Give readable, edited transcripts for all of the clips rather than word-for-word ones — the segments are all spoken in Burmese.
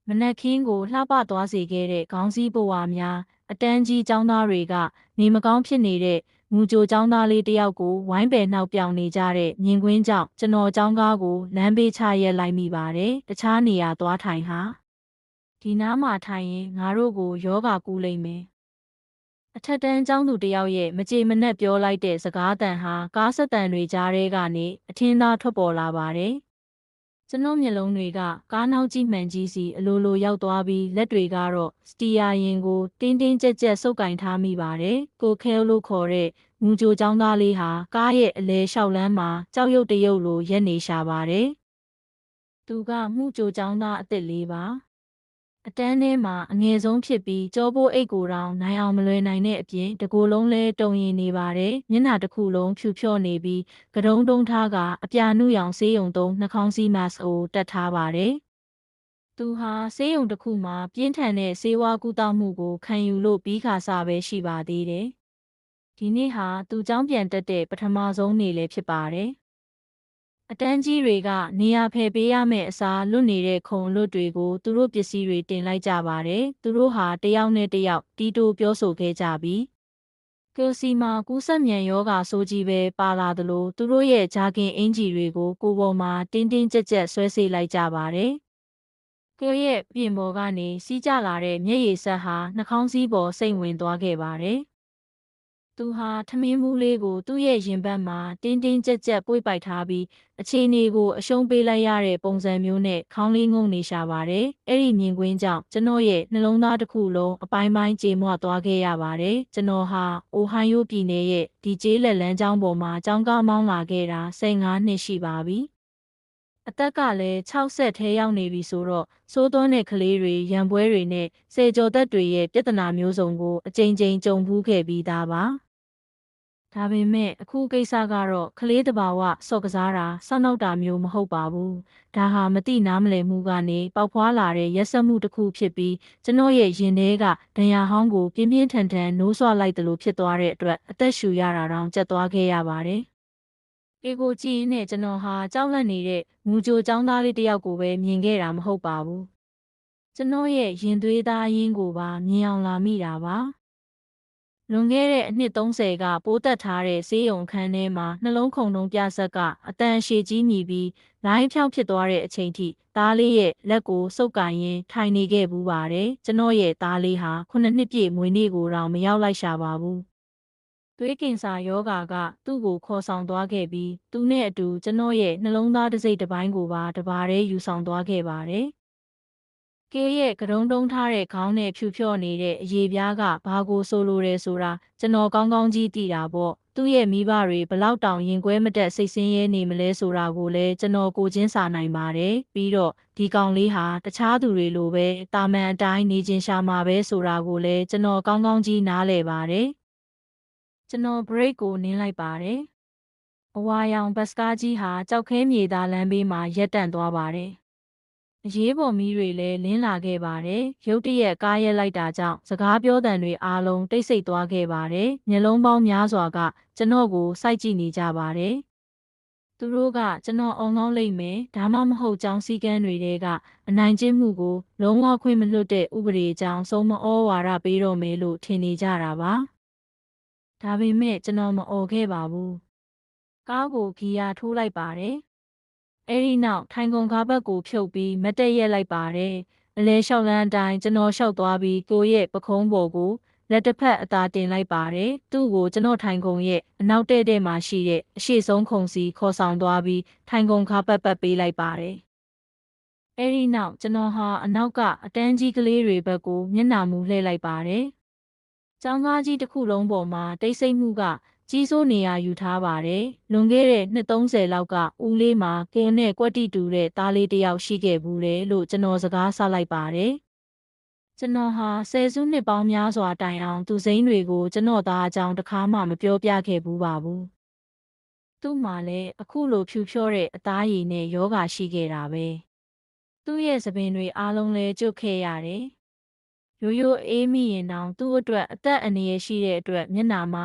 မနက်ခင်းကိုလှပသွားစေခဲ့တဲ့ခေါင်းစည်းပုဝါများအတန်းကြီးကျောင်းသားတွေကနေမကောင်းဖြစ်နေတဲ့ငူကြိုကျောင်းသားလေးတယောက်ကိုဝိုင်းပယ်နှောက်ပြောင်နေကြတဲ့မြင်ကွင်းကြောင့်ကျွန်တော်ကျောင်းကားကိုလမ်းဘေးချရက်လိုက်မိပါတယ်တခြားနေရာသွားထိုင်ဟာဒီနားမှာထိုင်ရင်ငါတို့ကိုယောဂကူးလိမ့်မယ်အထက်တန်းကျောင်းသူတယောက်ရဲ့မကြေမနက်ပြောလိုက်တဲ့စကားတန်ဟာကားဆက်တန်တွေကြားထဲကနေအထင်းသားထွက်ပေါ်လာပါတယ်ကျွန်တော်မျက်လုံးတွေကကားနောက်ကြီးမှန်ကြီးစီအလိုလိုရောက်သွားပြီးလက်တွေကတော့စတီယာရင်ကိုတင်းတင်းကြပ်ကြပ်ဆုပ်ကင်ထားမိပါတယ်။ကိုခဲလို့ခေါ်တဲ့ငူကြိုចောင်းသားလေးဟာကားရဲ့အလဲလျှောက်လမ်းမှာကြောက်ရွံ့တရုပ်လိုရက်နေရှာပါတယ်။သူကမှုကြိုចောင်းသားအစ်စ်လေးပါ။အတန်းထဲမှာအငယ်ဆုံးဖြစ်ပြီးကြောပိုးအိတ်ကိုတောင်နိုင်အောင်မလွယ်နိုင်တဲ့အပြင်တကိုယ်လုံးလဲတုံရင်နေပါတယ်မျက်နှာတစ်ခုလုံးဖြူဖြော့နေပြီးကတုံးတုံးထားကအပြာနုရောင်ဆေးရုံသုံးနှာခေါင်းစည်းမတ်စ်ကိုတက်ထားပါတယ်သူဟာဆေးရုံတစ်ခုမှာပြင်းထန်တဲ့ဆေးဝါးကုသမှုကိုခံယူလို့ပြီးခါစားပဲရှိပါသေးတယ်ဒီနေ့ဟာသူကျောင်းပြန်တက်တဲ့ပထမဆုံးနေ့လည်းဖြစ်ပါတယ်အတန်းကြီးတွေကနေရာဖယ်ပေးရမယ့်အစားလွတ်နေတဲ့ခုံလွတ်တွေကိုသူတို့ပစ္စည်းတွေတင်လိုက်ကြပါတယ်။သူတို့ဟာတယောက်နဲ့တယောက်တီးတိုးပြောဆိုခဲ့ကြပြီးကယ်စီမှာကူးစက်မြန်ယောဂါဆိုးကြီးပဲပါလာသလိုသူတို့ရဲ့ဂျာကင်အင်ဂျီတွေကိုကိုယ်ပေါ်မှာတင်းတင်းကြပ်ကြပ်ဆွဲဆေးလိုက်ကြပါတယ်။ကယ်ရဲ့ပြင်ပေါ်ကနေစီးကျလာတဲ့မျက်ရည်ဆက်ဟာနှာခေါင်းစည်းပေါ်စိမ့်ဝင်သွားခဲ့ပါတယ်။သူဟာထမင်းမူးလေးကိုသူ့ရဲ့ရင်ဘတ်မှာတင်းတင်းကြပ်ကြပ်ပွေ့ပိုက်ထားပြီးအခြေအနေကိုအရှုံးပေးလိုက်ရတဲ့ပုံစံမျိုးနဲ့ခေါင်းလေးငုံနေရှာပါတယ်။အဲ့ဒီမြင်ကွင်းကြောင့်ကျွန်တော်ရဲ့နှလုံးသားတစ်ခုလုံးအပိုင်းပိုင်းကြေမွသွားခဲ့ရပါတယ်။ကျွန်တော်ဟာအိုဟိုင်းယိုပြည်နယ်ရဲ့ဒီကျေးလက်လမ်းကြောင်းပေါ်မှာကျောင်းကားမောင်းလာခဲ့တာ15နှစ်ရှိပါပြီ။အသက်ကလည်း60ထဲရောက်နေပြီဆိုတော့စိုးသွန်းတဲ့ကလေးတွေရံပွဲတွေနဲ့စေကျော်သက်တွေရဲ့ပြဿနာမျိုးစုံကိုအကြိမ်ကြိမ်ကြုံဖူးခဲ့ပြီးသားပါဒါပေမဲ့အခုကိစ္စကတော့ကလေးတဘာဝစော့ကစားတာစောက်နောက်တာမျိုးမဟုတ်ပါဘူးဒါဟာမတိနားမလည်မှုကနေပေါက်ဖွားလာတဲ့ရက်စက်မှုတစ်ခုဖြစ်ပြီးကျွန်တော်ရဲ့ရင်ထဲကဒဏ်ရာဟောင်းကိုပြင်းပြင်းထန်ထန်နိုးဆွလိုက်သလိုဖြစ်သွားတဲ့အတွက်အသက်ရှူရတာတောင်ကျက်သွားခဲ့ရပါတယ်အေကိုကြည့်နဲ့ကျွန်တော်ဟာကြောက်လန့်နေတဲ့ငူကြိုចောင်းသားလေးတယောက်ကိုပဲမြင်ခဲ့တာမဟုတ်ပါဘူးကျွန်တော်ရဲ့ရင်သွေးသားရင်းကိုပါမြင်အောင်လာမိတာပါလွန်ခဲ့တဲ့အနှစ်30ကပိုးတက်ထားတဲ့ဆေးရုံခန်းထဲမှာနှလုံးခုန်တုံးပြဆက်ကအတန်ရှည်ကြီးမြည်ပြီးလိုင်းဖြောင်းဖြစ်သွားတဲ့အချိန်ထိသားလေးရဲ့လက်ကိုစုပ်ကိုင်ရင်းထိုင်နေခဲ့ဘူးပါတယ်ကျွန်တော်ရဲ့သားလေးဟာ9နှစ်ပြည့်မွေးနေ့ကိုတော့မရောက်လိုက်ရှာပါဘူးသွေးကင်ဆာယောဂါကသူ့ကိုခေါ်ဆောင်သွားခဲ့ပြီးသူနဲ့အတူကျွန်တော်ရဲ့နှလုံးသားတစ်စိတ်တစ်ပိုင်းကိုပါတပါးတည်းယူဆောင်သွားခဲ့ပါတယ်ကဲရဲ့ကတုံးတုံးထားတဲ့ခေါင်းနဲ့ဖြူဖြော့နေတဲ့အရေပြားကဘာကိုဆိုလိုတယ်ဆိုတာကျွန်တော်ကောင်းကောင်းကြီးသိတာပေါ့သူ့ရဲ့မိဘတွေဘလောက်တောင်ရင်ကွဲမတက်စိတ်ဆင်းရဲနေမလဲဆိုတာကိုလည်းကျွန်တော်ကိုချင်းစာနိုင်ပါတယ်ပြီးတော့ဒီကောင်လေးဟာတခြားသူတွေလိုပဲတာမန်အတိုင်းနေချင်းရှာမှာပဲဆိုတာကိုလည်းကျွန်တော်ကောင်းကောင်းကြီးနားလည်ပါတယ်ကျွန်တော် break ကိုနင်းလိုက်ပါတယ်အဝါရောင်ဘတ်စကားကြီးဟာကြောက်ခဲမြေသားလမ်းဘေးမှာရပ်တန့်သွားပါတယ်အရေးပေါ်မီးတွေလည်းလင်းလာခဲ့ပါတယ်။ရုတ်တရက်ကားရက်လိုက်တာကြောင့်စကားပြောသံတွေအားလုံးတိတ်ဆိတ်သွားခဲ့ပါတယ်။မျက်လုံးပေါင်းများစွာကကျွန်တော်ကိုစိုက်ကြည့်နေကြပါတယ်။သူတို့ကကျွန်တော်အောင်ကောင်းလိမ့်မယ်။ဒါမှမဟုတ်ကြောင်းစည်းကမ်းတွေကအနိုင်ကျင့်မှုကိုလုံးဝခွင့်မလွတ်တဲ့ဥပဒေကြောင်းဆုံးမဩဝါဒပေးတော့မယ်လို့ထင်နေကြတာပါ။ဒါပေမဲ့ကျွန်တော်မအော်ခဲ့ပါဘူး။ကားကိုဂီယာထိုးလိုက်ပါတယ်။အဲဒီနောက်ထိုင်ကုန်ကားဘက်ကိုဖြုတ်ပြီးမတ်တက်ရက်လိုက်ပါတယ်။အလဲလျှောက်လန်းအတိုင်းကျွန်တော်လျှောက်သွားပြီးကိုရဲ့ပခုံးပေါ်ကိုလက်တစ်ဖက်အသာတင်လိုက်ပါတယ်။သူ့ကိုကျွန်တော်ထိုင်ကုန်ရဲ့အနောက်တဲ့မှာရှိတဲ့အရှိဆုံးခုံစီခေါ်ဆောင်သွားပြီးထိုင်ကုန်ကားပတ်ပေးလိုက်ပါတယ်။အဲဒီနောက်ကျွန်တော်ဟာအနောက်ကအတန်းကြီးကလေးတွေဘက်ကိုမျက်နှာမူလှည့်လိုက်ပါတယ်။ကျောင်းသားကြီးတစ်ခုလုံးပေါ်မှာတိတ်ဆိတ်မှုကကြီးစိုးနေရယူထားပါတယ်။လွန်ခဲ့တဲ့နှစ်30လောက်ကဦးလေးမှာကဲနဲ့ကွက်တီတူတဲ့သားလေးတစ်ယောက်ရှိခဲ့ဘူးလေလို့ကျွန်တော်စကားဆလိုက်ပါတယ်။ကျွန်တော်ဟာဆယ်စုနှစ်ပေါင်းများစွာတိုင်အောင်သူစိမ်းတွေကိုကျွန်တော်သားအကြောင်းတစ်ခါမှမပြောပြခဲ့ဘူးပါဘူး။သူ့မှာလည်းအခုလိုဖြူဖြောတဲ့အသားရည်နဲ့ယောဂါရှိခဲ့တာပဲ။သူ့ရဲ့သပင်တွေအားလုံးလည်းကျွတ်ခဲ့ရတယ်။ရိုးရိုးအေးမိရင်တောင်သူ့အတွက်အသက်အန္တရာယ်ရှိတဲ့အတွက်မျက်နှာမှာ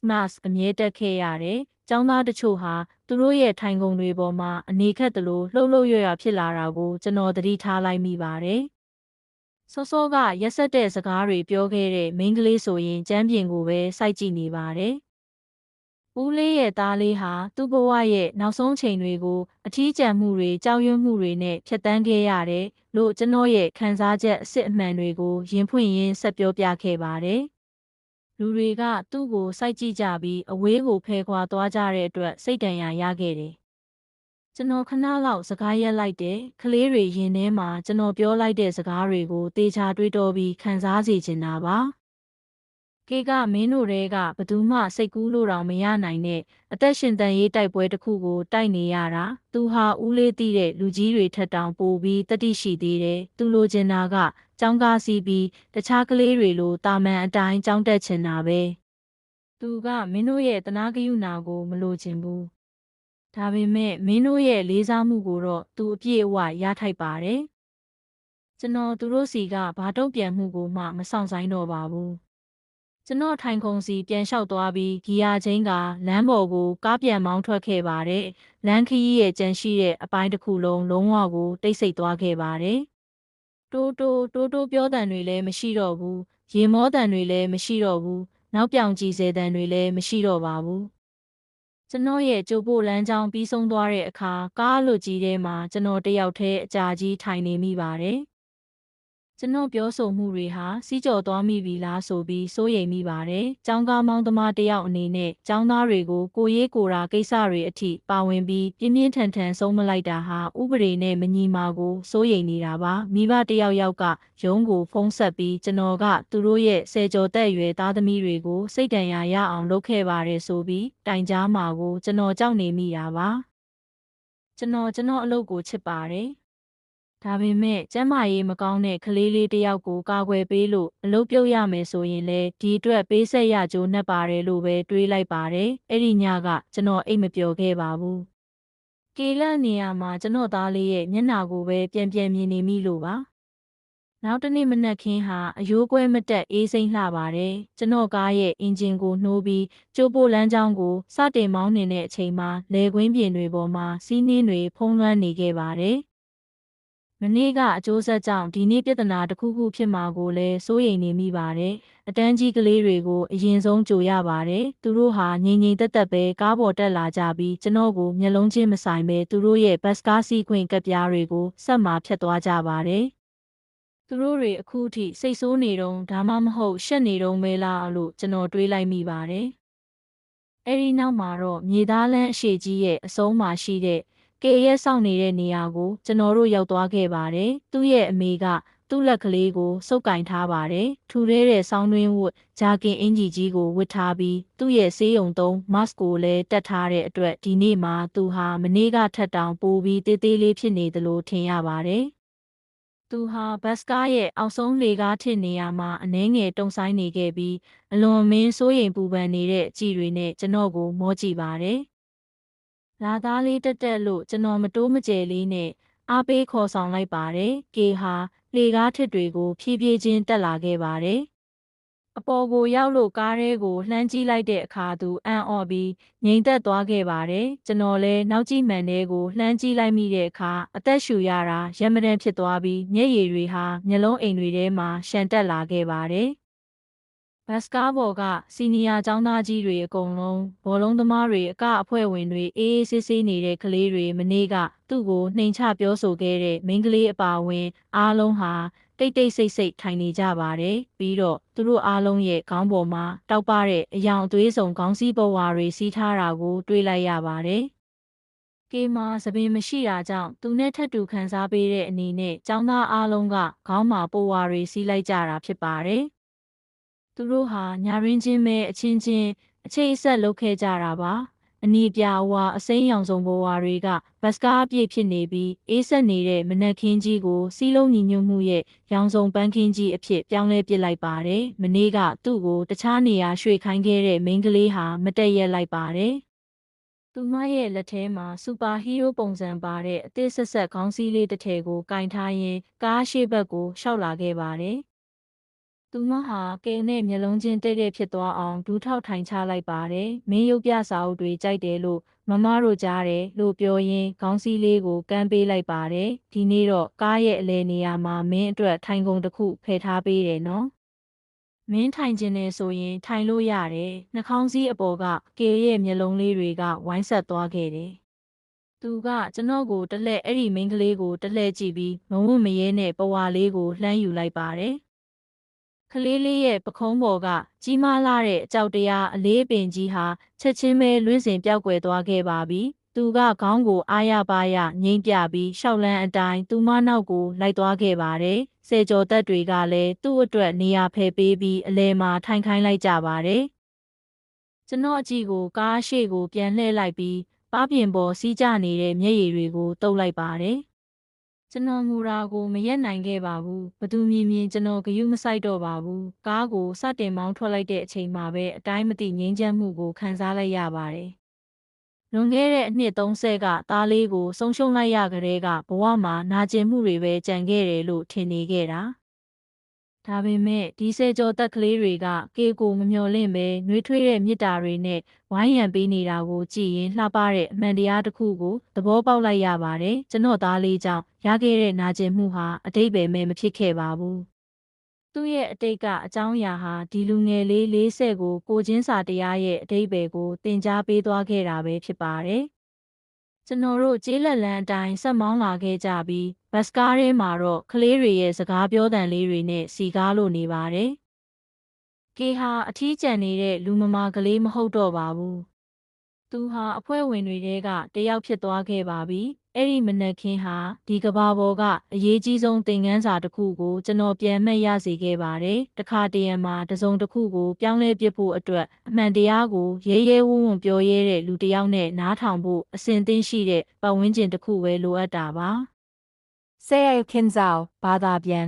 mask အမြဲတက်ခဲ့ရတယ်။ကျောင်းသားတချို့ဟာသူတို့ရဲ့ထိုင်ကုန်တွေပေါ်မှာအနေခက်သလိုလှုပ်လှုပ်ရွရွဖြစ်လာတာကိုကျွန်တော်သတိထားလိုက်မိပါတယ် စောစောကရက်ဆက်တဲ့စကားတွေပြောခဲ့တဲ့မိန်းကလေးဆိုရင်ကျမ်းပြင်ကိုပဲစိုက်ကြည့်နေပါတယ်။ဦးလေးရဲ့သားလေးဟာသူ့ဘဝရဲ့နောက်ဆုံးချိန်တွေကိုအထီးကျန်မှုတွေကြောက်ရွံ့မှုတွေနဲ့ဖြတ်တန်းခဲ့ရတယ်လို့ကျွန်တော်ရဲ့ခံစားချက်အစစ်အမှန်တွေကိုရင်ဖွင့်ရင်းဆက်ပြောပြခဲ့ပါတယ်။လူတွေကသူ့ကိုစိုက်ကြည့်ကြပြီးအဝေးကိုဖယ်ခွာသွားကြတဲ့အတွက်စိတ်ဒဏ်ရာရခဲ့တယ်။ကျွန်တော်ခဏလောက်စကားရက်လိုက်တယ်ကလေးတွေရင်ထဲမှာကျွန်တော်ပြောလိုက်တဲ့စကားတွေကိုတေချာတွေးတောပြီးခံစားစေချင်တာပါကေကမင်းတို့တွေကဘသူမှစိတ်ကူးလို့တောင်မရနိုင်တဲ့အသက်ရှင်တန်ရေးတိုက်ပွဲတစ်ခုကိုတိုက်နေရတာသူဟာဦးလေးသိတဲ့လူကြီးတွေထက်တောင်ပိုပြီးတတိရှိသေးတယ်သူလိုချင်တာကကျောင်းကားစီးပြီးတခြားကလေးတွေလိုတာမန်အတိုင်းကျောင်းတက်ချင်တာပဲသူကမင်းတို့ရဲ့တနာကရုဏာကိုမလိုချင်ဘူးဒါပေမဲ့မင်းတို့ရဲ့လေးစားမှုကိုတော့သူအပြည့်အဝရထိုက်ပါတယ်ကျွန်တော်သူတို့စီကဘာတုံ့ပြန်မှုကိုမှမဆောင်ဆိုင်တော့ပါဘူးကျွန်တော်ထိုင်ခုံစီပြန်လျှောက်သွားပြီးဂီယာချင်းကလမ်းပေါ်ကိုကားပြန်မောင်းထွက်ခဲ့ပါတယ်။လမ်းခရီးရဲ့ကြမ်းရှိတဲ့အပိုင်းတစ်ခုလုံးလုံးဝကိုတိတ်ဆိတ်သွားခဲ့ပါတယ်။တိုးပြောတန်တွေလည်းမရှိတော့ဘူး။ရေမောတန်တွေလည်းမရှိတော့ဘူး။နောက်ပြောင်ကြည်စဲတန်တွေလည်းမရှိတော့ပါဘူး။ကျွန်တော်ရဲ့ကြိုးပို့လမ်းကြောင်းပြီးဆုံးသွားတဲ့အခါကားလွတ်ကြီးထဲမှာကျွန်တော်တယောက်တည်းအကြာကြီးထိုင်နေမိပါတယ်။ကျွန်တော်ပြောဆိုမှုတွေဟာစီးကြော်သွားမိပြီလားဆိုပြီးစိုးရိမ်မိပါတယ်။ကျောင်းကားမောင်းသမားတယောက်အနေနဲ့ကျောင်းသားတွေကိုကိုရေးကိုရာကိစ္စတွေအထိပါဝင်ပြီးပြင်းပြင်းထန်ထန်ဆုံးမလိုက်တာဟာဥပဒေနဲ့မညီမှာကိုစိုးရိမ်နေတာပါ။မိဘတယောက်ယောက်ကရုံးကိုဖုန်းဆက်ပြီးကျွန်တော်ကသူတို့ရဲ့ဆယ်ကျော်သက်အရွယ်သားသမီးတွေကိုစိတ်ဒဏ်ရာရအောင်လုပ်ခဲ့ပါတယ်ဆိုပြီးတိုင်ကြားမှာကိုကျွန်တော်ကြောက်နေမိတာပါ။ကျွန်တော်အလုပ်ကိုချစ်ပါတယ်။ဒါပေမဲ့ကျန်းမာရေးမကောင်းတဲ့ကလေးလေးတယောက်ကိုကာကွယ်ပေးလို့အလုပ်ပြုတ်ရမယ်ဆိုရင်လည်းဒီအတွက်ပေးဆက်ရကြိုးနှက်ပါတယ်လို့ပဲတွေးလိုက်ပါတယ်။အဲ့ဒီညကကျွန်တော်အိတ်မပျော်ခဲ့ပါဘူး။ကေလန့်နေရာမှာကျွန်တော်သားလေးရဲ့မျက်နှာကိုပဲပြန်မြင်နေမိလို့ပါ။နောက်တနေ့မနက်ခင်းဟာအယိုးကွဲမတက်အေးစိမ့်လှပါတယ်။ကျွန်တော်ကားရဲ့အင်ဂျင်ကိုနှိုးပြီးကျိုးပိုလမ်းကြောင်းကိုစတင်မောင်းနေတဲ့အချိန်မှာလေကွင်းပြင်တွေပေါ်မှာစီးနှင်းတွေဖုံးလွှမ်းနေခဲ့ပါတယ်။မနေ့ကအကျိုးဆက်ကြောင့်ဒီနေ့ပြဿနာတစ်ခုခုဖြစ်မှာကိုလည်းစိုးရိမ်နေမိပါတယ်။အတန်းကြီးကလေးတွေကိုအရင်ဆုံးကြိုရပါတယ်။သူတို့ဟာငြိမ်သက်သက်ပဲကားပေါ်တက်လာကြပြီးကျွန်တော်ကိုမျက်လုံးချင်းမဆိုင်ပဲသူတို့ရဲ့ဘတ်စကားစီးခွင့်ကပ်ပြားတွေကိုဆက်မှာဖြတ်သွားကြပါတယ်။သူတို့တွေအခုထိစိတ်ဆိုးနေတော့ဒါမှမဟုတ်ရှက်နေတော့မဲလားလို့ကျွန်တော်တွေးလိုက်မိပါတယ်။အဲဒီနောက်မှာတော့မြေသားလန်းအရှိကြီးရဲ့အဆုံးမှာရှိတဲ့ကေရဲစောင့်နေတဲ့နေရာကိုကျွန်တော်တို့ရောက်သွားခဲ့ပါတယ်။သူ့ရဲ့အမေကသူ့လက်ကလေးကိုစုပ်ကင်ထားပါတယ်။ထူထဲတဲ့ဆောင်းတွင်းဝတ်ဂျာကင်အင်ဂျီကြီးကိုဝတ်ထားပြီးသူ့ရဲ့ဆေးရုံသုံးမတ်ကိုလည်းတက်ထားတဲ့အတွက်ဒီနေ့မှသူဟာမနေ့ကထက်တောင်ပိုပြီးတေးသေးလေးဖြစ်နေသလိုထင်ရပါတယ်။သူဟာဘတ်စကားရဲ့အောက်ဆုံးလေကားထစ်နေရာမှာအနှဲငယ်တုံဆိုင်နေခဲ့ပြီးအလွန်မင်းစိုးရိမ်ပူပန်နေတဲ့အကြည့်တွေနဲ့ကျွန်တော်ကိုမောကြည့်ပါတယ်။လာသားလေးတက်လို့ကျွန်တော်မတိုးမကျယ်လေးနဲ့အားပေးခေါ်ဆောင်လိုက်ပါတယ်။ကေဟာလေကားထစ်တွေကိုဖြည်းဖြည်းချင်းတက်လာခဲ့ပါတယ်။အပေါ်ကိုရောက်လို့ကားထဲကိုလှမ်းကြည့်လိုက်တဲ့အခါသူအံ့ဩပြီးငြိမ်သက်သွားခဲ့ပါတယ်။ကျွန်တော်လည်းနောက်ကြည့်မှန်တဲ့ကိုလှမ်းကြည့်လိုက်မိတဲ့အခါအသက်ရှူရတာရက်မတန်းဖြစ်သွားပြီးမျက်ရည်တွေဟာမျက်လုံးအိမ်တွေထဲမှာရှန်တက်လာခဲ့ပါတယ်။ဘတ်စကားဘော်ကစီနီယာကျောင်းသားကြီးတွေအကုန်လုံးဘောလုံးသမားတွေအကအဖွဲ့ဝင်တွေအေးအေးဆေးဆေးနေတဲ့ကလေးတွေမနေ့ကသူ့ကိုနှိမ်ချပြောဆိုခဲ့တဲ့မိန်းကလေးအပါအဝင်အားလုံးဟာတိတ်ဆိတ်ထိုင်နေကြပါတယ်ပြီးတော့သူတို့အားလုံးရဲ့ခေါင်းပေါ်မှာတောက်ပတဲ့အယောင်အသွေးစုံခေါင်းစည်းပဝါတွေစီးထားတာကိုတွေ့လိုက်ရပါတယ်ကေမာသပင်မရှိတာကြောင့်သူနဲ့ထပ်တူခံစားပေးတဲ့အနေနဲ့ကျောင်းသားအားလုံးကခေါင်းမှာပိုဝါတွေစီးလိုက်ကြတာဖြစ်ပါတယ်သူတို့ဟာညာရင်းချင်းပဲအချင်းချင်းအခြေအဆက်လုပ်ခဲ့ကြတာပါအနီးပြဝါအစိမ်းရောင်စုံဘဝတွေကဘတ်စကားအပြည့်ဖြစ်နေပြီးအေးဆက်နေတဲ့မနက်ခင်းကြီးကိုစီးလုံးညီညွတ်မှုရဲ့ရောင်စုံပန်းခင်းကြီးအဖြစ်ပြောင်းလဲပစ်လိုက်ပါတယ်မနေ့ကသူ့ကိုတခြားနေရာရွှေ့ခိုင်းခဲ့တဲ့မိန်းကလေးဟာမတက်ရက်လိုက်ပါတယ်သူမရဲ့လက်ထဲမှာစူပါဟီးရိုးပုံစံပါတဲ့အသစ်ဆက်ခေါင်းစည်းလေးတစ်ထည်ကိုကင်ထားရင်းကားရှေ့ဘက်ကိုရှောက်လာခဲ့ပါတယ် သူမဟာကဲနဲ့မျက်လုံးချင်းတိတ်တိတ်ဖြစ်သွားအောင်ဒူးထောက်ထိုင်ချလိုက်ပါတယ်။မင်းရုပ်ပြစာအုပ်တွေကြိုက်တယ်လို့မမတို့ကြားတယ်လို့ပြောရင်းခေါင်းစည်းလေးကိုကမ်းပေးလိုက်ပါတယ်။ဒီနေ့တော့ကားရဲ့အလဲနေရာမှာမင်းအတွက်ထိုင်ကုန်တစ်ခုဖယ်ထားပေးတယ်နော်။မင်းထိုင်ခြင်းနဲ့ဆိုရင်ထိုင်လို့ရတယ်။နှာခေါင်းစည်းအပေါ်ကကဲရဲ့မျက်လုံးလေးတွေကဝိုင်းဆက်သွားခဲ့တယ်။သူကကျွန်တော်ကိုတလှည့်အဲ့ဒီမိန်းကလေးကိုတလှည့်ကြည့်ပြီးမဝတ်မရဲနဲ့ပဝါလေးကိုလှမ်းယူလိုက်ပါတယ်။ကလေးလေးရဲ့ပခုံးပေါ်ကကြီးမားလာတဲ့အကြောက်တရားအလေးပင်ကြီးဟာချက်ချင်းပဲလွင့်စင်ပြောက်ကွယ်သွားခဲ့ပါပြီ။သူကခေါင်းကိုအားရပါရငိမ့်ပြပြီးရှောက်လန်းအတိုင်းသူမနောက်ကိုလိုက်သွားခဲ့ပါတယ်။ဆယ်ကျော်သက်တွေကလည်းသူ့အတွက်နေရာဖယ်ပေးပြီးအလဲမှာထိုင်ခိုင်းလိုက်ကြပါတယ်။ကျွန်တော်အကြည့်ကိုကားရှေ့ကိုပြန်လှည့်လိုက်ပြီးပါးပြင်ပေါ်စီးကျနေတဲ့မျက်ရည်တွေကိုတုပ်လိုက်ပါတယ်။ကျွန်တော်မူရာကိုမရက်နိုင်ခဲ့ပါဘူးဘသူမြင်ကျွန်တော်ဂယုမစိုက်တော့ပါဘူးကားကိုစတင်မောင်းထွက်လိုက်တဲ့အချိန်မှာပဲအတိုင်းမသိငြိမ်းချမ်းမှုကိုခံစားလိုက်ရပါတယ်လွန်ခဲ့တဲ့အနှစ်30ကသားလေးကိုဆုံးရှုံးလိုက်ရကြတဲ့ကဘဝမှာနာကျင်မှုတွေပဲကြံခဲ့တယ်လို့ထင်နေခဲ့တာဒါပေမဲ့ဒီဆယ်ကျော်သက်ကလေးတွေကကေကိုမမျှော်လင့်ပဲနှွေးထွေးတဲ့မြစ်တာတွေနဲ့ဝိုင်းရံပေးနေတာကိုကြည့်ရင်လှပတဲ့အမှန်တရားတစ်ခုကိုသဘောပေါက်လိုက်ရပါတယ်ကျွန်တော်သားလေးကြောင့်ရခဲ့တဲ့နာကျင်မှုဟာအတိတ်ပဲမဖြစ်ခဲ့ပါဘူးသူ့ရဲ့အတိတ်ကအကြောင်းအရာဟာဒီလူငယ်လေး40ကိုချင်းစာတရားရဲ့အတိတ်ပဲကိုသင်ကြားပေးသွားခဲ့တာပဲဖြစ်ပါတယ်ကျွန်တော်တို့ကျေးလက်လန်းအတိုင်းဆက်မောင်းလာခဲ့ကြပြီးဘတ်စကားထဲမှာတော့ကလေးတွေရဲ့စကားပြောတန်လေးတွေနဲ့စီကားလို့နေပါတယ်။ကေဟာအထီးကျန်နေတဲ့လူမမာကလေးမဟုတ်တော့ပါဘူး။သူဟာအဖွဲ့ဝင်တွေထဲကတယောက်ဖြစ်သွားခဲ့ပါပြီ။အဲ့ဒီမနက်ခင်းဟာဒီကဘာပေါ်ကအရေးကြီးဆုံးသင်ခန်းစာတစ်ခုကိုကျွန်တော်ပြန်မှတ်ရစေခဲ့ပါတယ်။တခါတရံမှာတစုံတစ်ခုကိုပြောင်းလဲပစ်ဖို့အတွက်အမှန်တရားကိုရဲရဲဝံ့ဝံ့ပြောရဲတဲ့လူတစ်ယောက်နဲ့နားထောင်ဖို့အစဉ်သင့်ရှိတဲ့ပတ်ဝန်းကျင်တစ်ခုပဲလိုအပ်တာပါ။ဆဲရိုခင်ဇောဘာသာပြန်